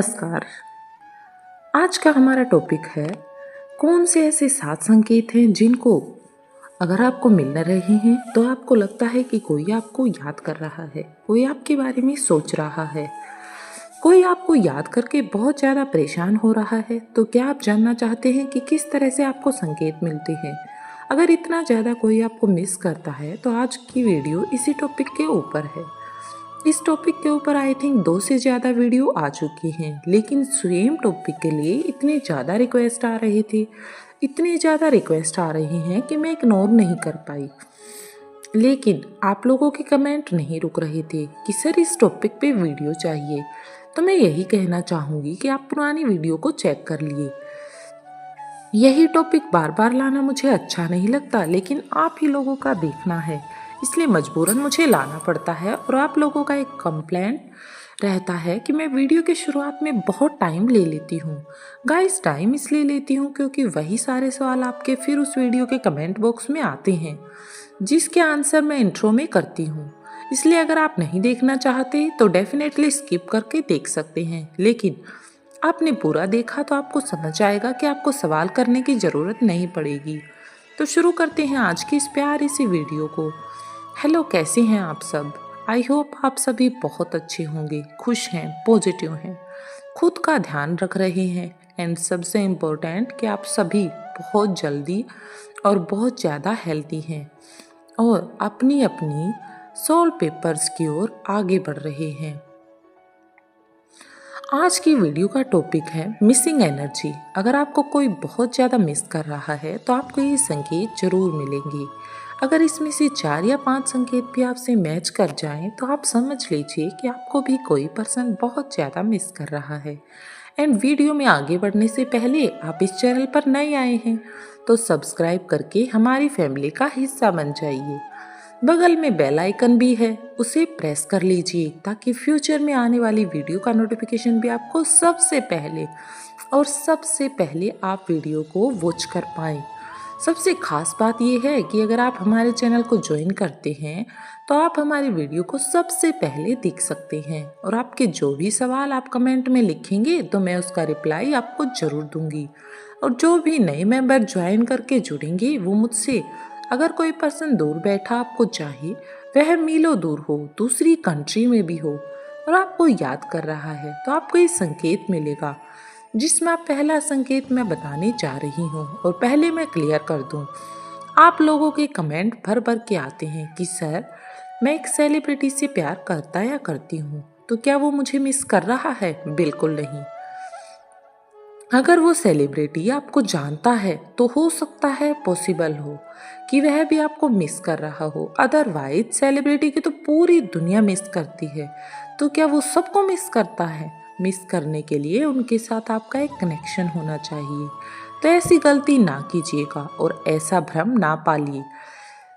नमस्कार। आज का हमारा टॉपिक है कौन से ऐसे 7 संकेत हैं जिनको अगर आपको मिल रहे हैं तो आपको लगता है कि कोई आपको याद कर रहा है, कोई आपके बारे में सोच रहा है, कोई आपको याद करके बहुत ज़्यादा परेशान हो रहा है। तो क्या आप जानना चाहते हैं कि किस तरह से आपको संकेत मिलते हैं? अगर इतना ज़्यादा कोई आपको मिस करता है तो आज की वीडियो इसी टॉपिक के ऊपर है। इस टॉपिक के ऊपर आई थिंक 2 से ज़्यादा वीडियो आ चुकी हैं, लेकिन सेम टॉपिक के लिए इतने ज़्यादा रिक्वेस्ट आ रहे थे, इतनी ज़्यादा रिक्वेस्ट आ रही हैं कि मैं इग्नोर नहीं कर पाई। लेकिन आप लोगों के कमेंट नहीं रुक रहे थे कि सर इस टॉपिक पे वीडियो चाहिए। तो मैं यही कहना चाहूँगी कि आप पुरानी वीडियो को चेक कर लिए। यही टॉपिक बार बार लाना मुझे अच्छा नहीं लगता, लेकिन आप ही लोगों का देखना है, इसलिए मजबूरन मुझे लाना पड़ता है। और आप लोगों का एक कंप्लेंट रहता है कि मैं वीडियो के शुरुआत में बहुत टाइम ले लेती हूँ। गाइस, टाइम इसलिए लेती हूँ क्योंकि वही सारे सवाल आपके फिर उस वीडियो के कमेंट बॉक्स में आते हैं, जिसके आंसर मैं इंट्रो में करती हूँ। इसलिए अगर आप नहीं देखना चाहते तो डेफिनेटली स्किप करके देख सकते हैं, लेकिन आपने पूरा देखा तो आपको समझ आएगा कि आपको सवाल करने की ज़रूरत नहीं पड़ेगी। तो शुरू करते हैं आज की इस प्यारी सी वीडियो को। हेलो, कैसे हैं आप सब? आई होप आप सभी बहुत अच्छे होंगे, खुश हैं, पॉजिटिव हैं, खुद का ध्यान रख रहे हैं, एंड सबसे इम्पोर्टेंट कि आप सभी बहुत जल्दी और बहुत ज़्यादा हेल्दी हैं और अपनी अपनी सोल पेपर्स की ओर आगे बढ़ रहे हैं। आज की वीडियो का टॉपिक है मिसिंग एनर्जी। अगर आपको कोई बहुत ज़्यादा मिस कर रहा है तो आपको ये संकेत जरूर मिलेंगे। अगर इसमें से 4 या 5 संकेत भी आपसे मैच कर जाएं तो आप समझ लीजिए कि आपको भी कोई पर्सन बहुत ज़्यादा मिस कर रहा है। एंड वीडियो में आगे बढ़ने से पहले आप इस चैनल पर नए आए हैं तो सब्सक्राइब करके हमारी फैमिली का हिस्सा बन जाइए। बगल में बेल आइकन भी है, उसे प्रेस कर लीजिए ताकि फ्यूचर में आने वाली वीडियो का नोटिफिकेशन भी आपको सबसे पहले आप वीडियो को वॉच कर पाएँ। सबसे खास बात यह है कि अगर आप हमारे चैनल को ज्वाइन करते हैं तो आप हमारी वीडियो को सबसे पहले देख सकते हैं और आपके जो भी सवाल आप कमेंट में लिखेंगे तो मैं उसका रिप्लाई आपको ज़रूर दूंगी। और जो भी नए मेंबर ज्वाइन करके जुड़ेंगे वो मुझसे, अगर कोई पर्सन दूर बैठा आपको चाहे, वह मीलों दूर हो, दूसरी कंट्री में भी हो और आपको याद कर रहा है, तो आपको ये संकेत मिलेगा, जिसमें पहला संकेत मैं बताने जा रही हूँ। और पहले मैं क्लियर कर दूँ, आप लोगों के कमेंट भर भर के आते हैं कि सर मैं एक सेलिब्रिटी से प्यार करता या करती हूँ, तो क्या वो मुझे मिस कर रहा है? बिल्कुल नहीं। अगर वो सेलिब्रिटी आपको जानता है तो हो सकता है पॉसिबल हो कि वह भी आपको मिस कर रहा हो। अदरवाइज सेलिब्रिटी की तो पूरी दुनिया मिस करती है, तो क्या वो सबको मिस करता है? मिस करने के लिए उनके साथ आपका एक कनेक्शन होना चाहिए। तो ऐसी गलती ना कीजिएगा और ऐसा भ्रम ना पालिए।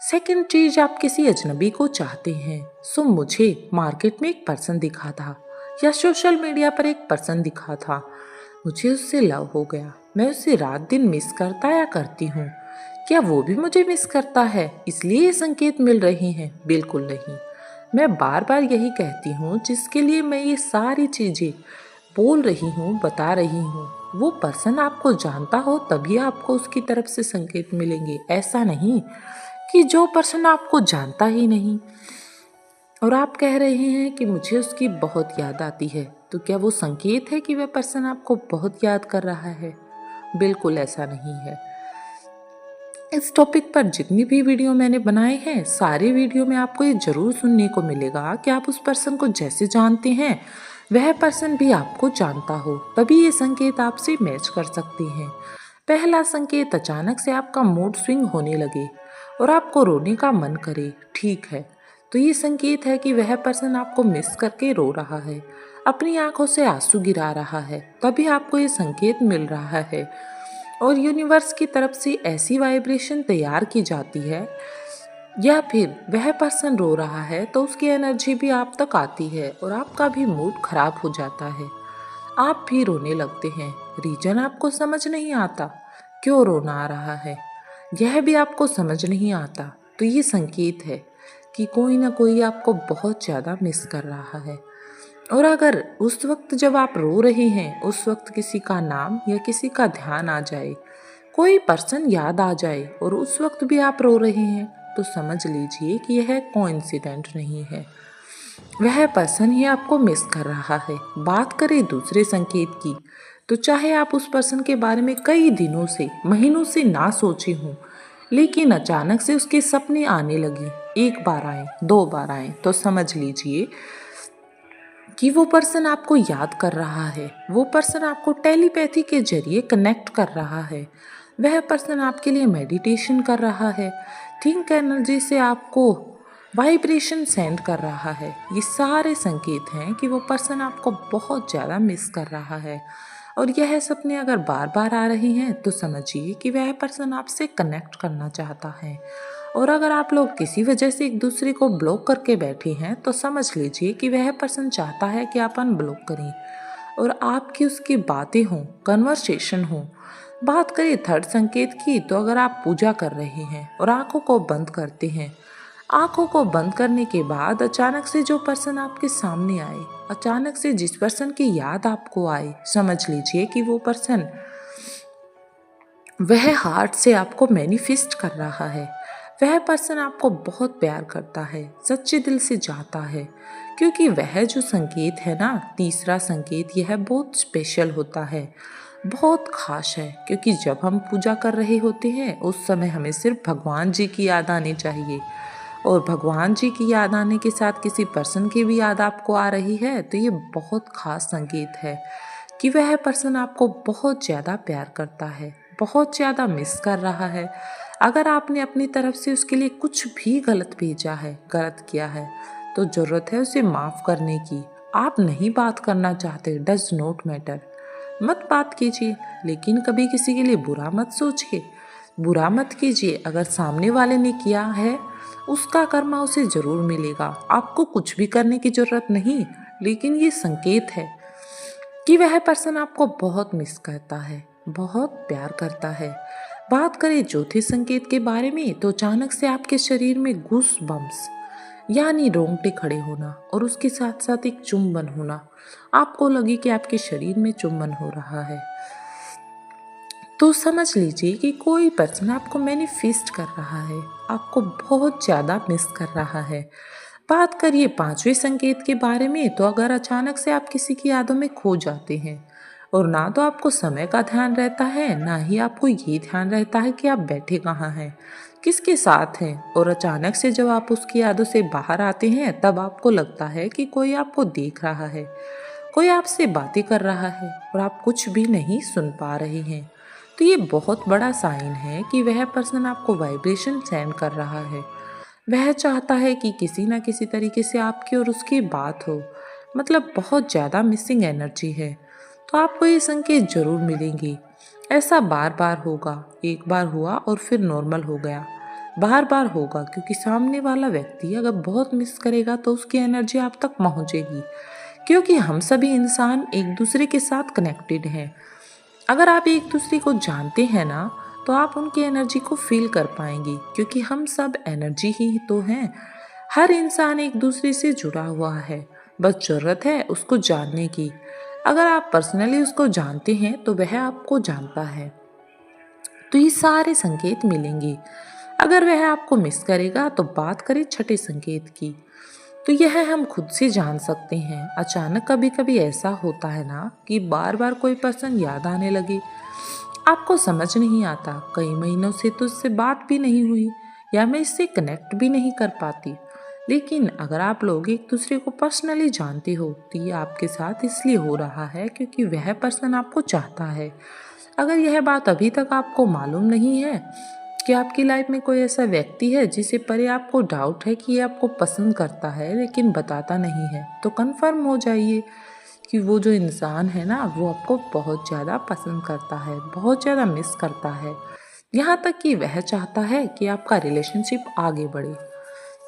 सेकंड चीज, आप किसी अजनबी को चाहते हैं। सो मुझे मार्केट में एक पर्सन दिखा था या सोशल मीडिया पर एक पर्सन दिखा था, मुझे उससे लव हो गया, मैं उसे रात दिन मिस करता या करती हूँ, क्या वो भी मुझे मिस करता है इसलिए ये संकेत मिल रहे हैं? बिल्कुल नहीं। मैं बार बार यही कहती हूँ, जिसके लिए मैं ये सारी चीज़ें बोल रही हूँ, बता रही हूँ, वो पर्सन आपको जानता हो तभी आपको उसकी तरफ से संकेत मिलेंगे। ऐसा नहीं कि जो पर्सन आपको जानता ही नहीं और आप कह रहे हैं कि मुझे उसकी बहुत याद आती है, तो क्या वो संकेत है कि वह पर्सन आपको बहुत याद कर रहा है? बिल्कुल ऐसा नहीं है। इस टॉपिक पर जितनी भी वीडियो मैंने बनाए हैं, सारे वीडियो में आपको ये जरूर सुनने को मिलेगा कि आप उस पर्सन को जैसे जानते हैं वह पर्सन भी आपको जानता हो, तभी ये संकेत आपसे मैच कर सकते हैं। पहला संकेत, अचानक से आपका मूड स्विंग होने लगे और आपको रोने का मन करे। ठीक है, तो ये संकेत है कि वह पर्सन आपको मिस करके रो रहा है, अपनी आंखों से आंसू गिरा रहा है, तभी आपको ये संकेत मिल रहा है। और यूनिवर्स की तरफ से ऐसी वाइब्रेशन तैयार की जाती है, या फिर वह पर्सन रो रहा है तो उसकी एनर्जी भी आप तक आती है और आपका भी मूड खराब हो जाता है, आप भी रोने लगते हैं। रीजन आपको समझ नहीं आता, क्यों रोना आ रहा है यह भी आपको समझ नहीं आता, तो ये संकेत है कि कोई ना कोई आपको बहुत ज़्यादा मिस कर रहा है। और अगर उस वक्त जब आप रो रहे हैं, उस वक्त किसी का नाम या किसी का ध्यान आ जाए, कोई पर्सन याद आ जाए और उस वक्त भी आप रो रहे हैं, तो समझ लीजिए कि यह कोइंसिडेंट नहीं है। वह पर्सन ही आपको मिस कर रहा है। बात करें दूसरे संकेत की, तो चाहे आप उस पर्सन के बारे में कई दिनों से, महीनों से ना सोचे हों, लेकिन अचानक से उसके सपने आने लगे, एक बार आए, दो बार आए, तो समझ लीजिए कि वो पर्सन आपको याद कर रहा है। वो पर्सन आपको टेलीपैथी के जरिए कनेक्ट कर रहा है। वह पर्सन आपके लिए मेडिटेशन कर रहा है, थिंक एनर्जी से आपको वाइब्रेशन सेंड कर रहा है। ये सारे संकेत हैं कि वो पर्सन आपको बहुत ज़्यादा मिस कर रहा है। और यह सपने अगर बार बार आ रही हैं, तो समझिए कि वह पर्सन आपसे कनेक्ट करना चाहता है। और अगर आप लोग किसी वजह से एक दूसरे को ब्लॉक करके बैठे हैं, तो समझ लीजिए कि वह पर्सन चाहता है कि आप अनब्लॉक करें और आपकी उसकी बातें हों, कन्वर्सेशन हो। बात करें थर्ड संकेत की, तो अगर आप पूजा कर रहे हैं और आंखों को बंद करते हैं, आंखों को बंद करने के बाद अचानक से जो पर्सन आपके सामने आए, अचानक से जिस पर्सन की याद आपको आए, समझ लीजिए कि वो पर्सन वह हार्ट से आपको मैनिफेस्ट कर रहा है। वह पर्सन आपको बहुत प्यार करता है, सच्चे दिल से चाहता है, क्योंकि वह जो संकेत है ना, तीसरा संकेत, यह बहुत स्पेशल होता है, बहुत खास है। क्योंकि जब हम पूजा कर रहे होते हैं, उस समय हमें सिर्फ भगवान जी की याद आनी चाहिए। और भगवान जी की याद आने के साथ किसी पर्सन की भी याद आपको आ रही है, तो ये बहुत खास संकेत है कि वह पर्सन आपको बहुत ज़्यादा प्यार करता है, बहुत ज़्यादा मिस कर रहा है। अगर आपने अपनी तरफ से उसके लिए कुछ भी गलत भेजा है, गलत किया है, तो ज़रूरत है उसे माफ़ करने की। आप नहीं बात करना चाहते, डज नॉट मैटर, मत बात कीजिए, लेकिन कभी किसी के लिए बुरा मत सोचिए, बुरा मत कीजिए। अगर सामने वाले ने किया है, उसका कर्मा उसे ज़रूर मिलेगा। आपको कुछ भी करने की ज़रूरत नहीं, लेकिन ये संकेत है कि वह पर्सन आपको बहुत मिस करता है, बहुत प्यार करता है। बात करें चौथे संकेत के बारे में, तो अचानक से आपके शरीर में गूस बम्स यानी रोंगटे खड़े होना और उसके साथ साथ एक चुंबन होना। आपको लगे कि आपके शरीर में चुंबन हो रहा है, तो समझ लीजिए कि कोई पर्सन आपको मैनिफेस्ट कर रहा है, आपको बहुत ज़्यादा मिस कर रहा है। बात करिए पांचवें संकेत के बारे में, तो अगर अचानक से आप किसी की यादों में खो जाते हैं और ना तो आपको समय का ध्यान रहता है, ना ही आपको ये ध्यान रहता है कि आप बैठे कहाँ हैं, किसके साथ हैं, और अचानक से जब आप उसकी यादों से बाहर आते हैं, तब आपको लगता है कि कोई आपको देख रहा है, कोई आपसे बातें कर रहा है और आप कुछ भी नहीं सुन पा रहे हैं। तो ये बहुत बड़ा साइन है कि वह पर्सन आपको वाइब्रेशन सेंड कर रहा है। वह चाहता है कि किसी ना किसी तरीके से आपकी और उसकी बात हो, मतलब बहुत ज़्यादा मिसिंग एनर्जी है। तो आपको ये संकेत जरूर मिलेंगे। ऐसा बार बार होगा, एक बार हुआ और फिर नॉर्मल हो गया, बार बार होगा, क्योंकि सामने वाला व्यक्ति अगर बहुत मिस करेगा तो उसकी एनर्जी आप तक पहुंचेगी। क्योंकि हम सभी इंसान एक दूसरे के साथ कनेक्टेड हैं। अगर आप एक दूसरे को जानते हैं ना, तो आप उनकी एनर्जी को फील कर पाएंगे, क्योंकि हम सब एनर्जी ही तो हैं। हर इंसान एक दूसरे से जुड़ा हुआ है, बस जरूरत है उसको जानने की। अगर आप पर्सनली उसको जानते हैं, तो वह आपको जानता है। तो ये सारे संकेत मिलेंगे। अगर वह आपको मिस करेगा, तो बात करें छठे संकेत की, तो यह हम खुद से जान सकते हैं। अचानक कभी कभी ऐसा होता है ना कि बार बार कोई पर्सन याद आने लगे, आपको समझ नहीं आता, कई महीनों से तो इससे बात भी नहीं हुई या मैं इससे कनेक्ट भी नहीं कर पाती। लेकिन अगर आप लोग एक दूसरे को पर्सनली जानते हो, तो ये आपके साथ इसलिए हो रहा है क्योंकि वह पर्सन आपको चाहता है। अगर यह बात अभी तक आपको मालूम नहीं है कि आपकी लाइफ में कोई ऐसा व्यक्ति है जिसे परे आपको डाउट है कि ये आपको पसंद करता है लेकिन बताता नहीं है, तो कंफर्म हो जाइए कि वो जो इंसान है ना, वो आपको बहुत ज़्यादा पसंद करता है, बहुत ज़्यादा मिस करता है, यहाँ तक कि वह चाहता है कि आपका रिलेशनशिप आगे बढ़े।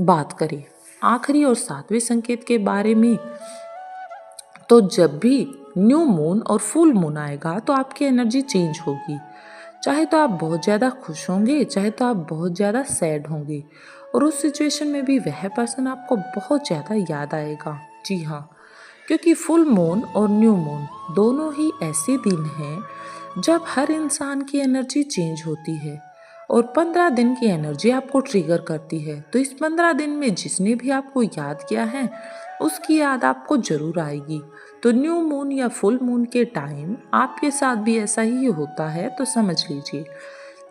बात करें आखिरी और सातवें संकेत के बारे में, तो जब भी न्यू मून और फुल मून आएगा, तो आपकी एनर्जी चेंज होगी। चाहे तो आप बहुत ज़्यादा खुश होंगे, चाहे तो आप बहुत ज़्यादा सैड होंगे, और उस सिचुएशन में भी वह पर्सन आपको बहुत ज़्यादा याद आएगा। जी हाँ, क्योंकि फुल मून और न्यू मून दोनों ही ऐसे दिन हैं जब हर इंसान की एनर्जी चेंज होती है और 15 दिन की एनर्जी आपको ट्रिगर करती है। तो इस 15 दिन में जिसने भी आपको याद किया है उसकी याद आपको जरूर आएगी। तो न्यू मून या फुल मून के टाइम आपके साथ भी ऐसा ही होता है। तो समझ लीजिए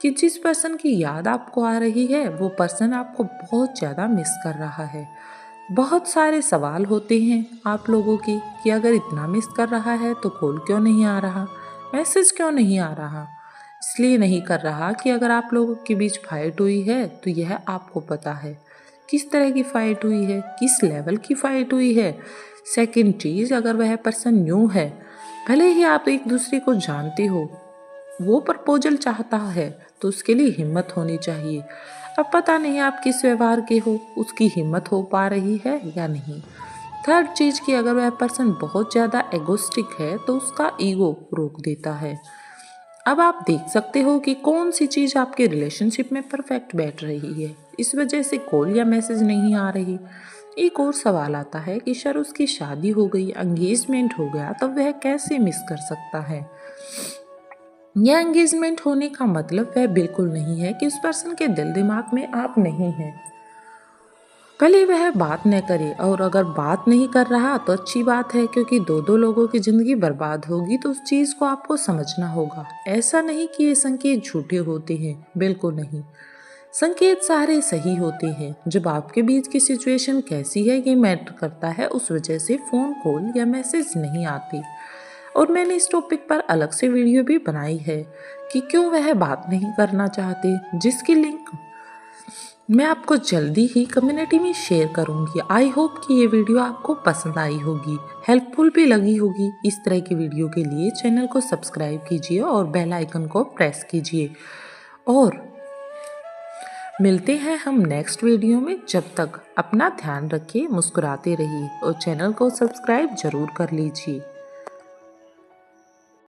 कि जिस पर्सन की याद आपको आ रही है वो पर्सन आपको बहुत ज़्यादा मिस कर रहा है। बहुत सारे सवाल होते हैं आप लोगों की कि अगर इतना मिस कर रहा है तो कॉल क्यों नहीं आ रहा, मैसेज क्यों नहीं आ रहा। इसलिए नहीं कर रहा कि अगर आप लोगों के बीच फाइट हुई है तो यह आपको पता है किस तरह की फाइट हुई है, किस लेवल की फाइट हुई है। सेकंड चीज़, अगर वह पर्सन न्यू है, भले ही आप एक दूसरे को जानते हो, वो प्रपोजल चाहता है तो उसके लिए हिम्मत होनी चाहिए। अब पता नहीं आप किस व्यवहार के हो, उसकी हिम्मत हो पा रही है या नहीं। थर्ड चीज़ कि अगर वह पर्सन बहुत ज़्यादा एगोस्टिक है तो उसका ईगो रोक देता है। अब आप देख सकते हो कि कौन सी चीज़ आपके रिलेशनशिप में परफेक्ट बैठ रही है, इस वजह से कॉल या मैसेज नहीं आ रही। एक और सवाल आता है कि सर उसकी शादी हो गई, एंगेजमेंट हो गया, तब वह कैसे मिस कर सकता है। यह एंगेजमेंट होने का मतलब वह बिल्कुल नहीं है कि उस पर्सन के दिल दिमाग में आप नहीं हैं। भले वह बात न करे, और अगर बात नहीं कर रहा तो अच्छी बात है, क्योंकि दो दो लोगों की ज़िंदगी बर्बाद होगी तो उस चीज़ को आपको समझना होगा। ऐसा नहीं कि ये संकेत झूठे होते हैं, बिल्कुल नहीं। संकेत सारे सही होते हैं। जब आपके बीच की सिचुएशन कैसी है ये मैटर करता है, उस वजह से फ़ोन कॉल या मैसेज नहीं आती। और मैंने इस टॉपिक पर अलग से वीडियो भी बनाई है कि क्यों वह बात नहीं करना चाहते, जिसकी लिंक मैं आपको जल्दी ही कम्युनिटी में शेयर करूंगी। आई होप कि ये वीडियो आपको पसंद आई होगी, हेल्पफुल भी लगी होगी। इस तरह की वीडियो के लिए चैनल को सब्सक्राइब कीजिए और बेल आइकन को प्रेस कीजिए। और मिलते हैं हम नेक्स्ट वीडियो में। जब तक अपना ध्यान रखिए, मुस्कुराते रहिए और चैनल को सब्सक्राइब जरूर कर लीजिए।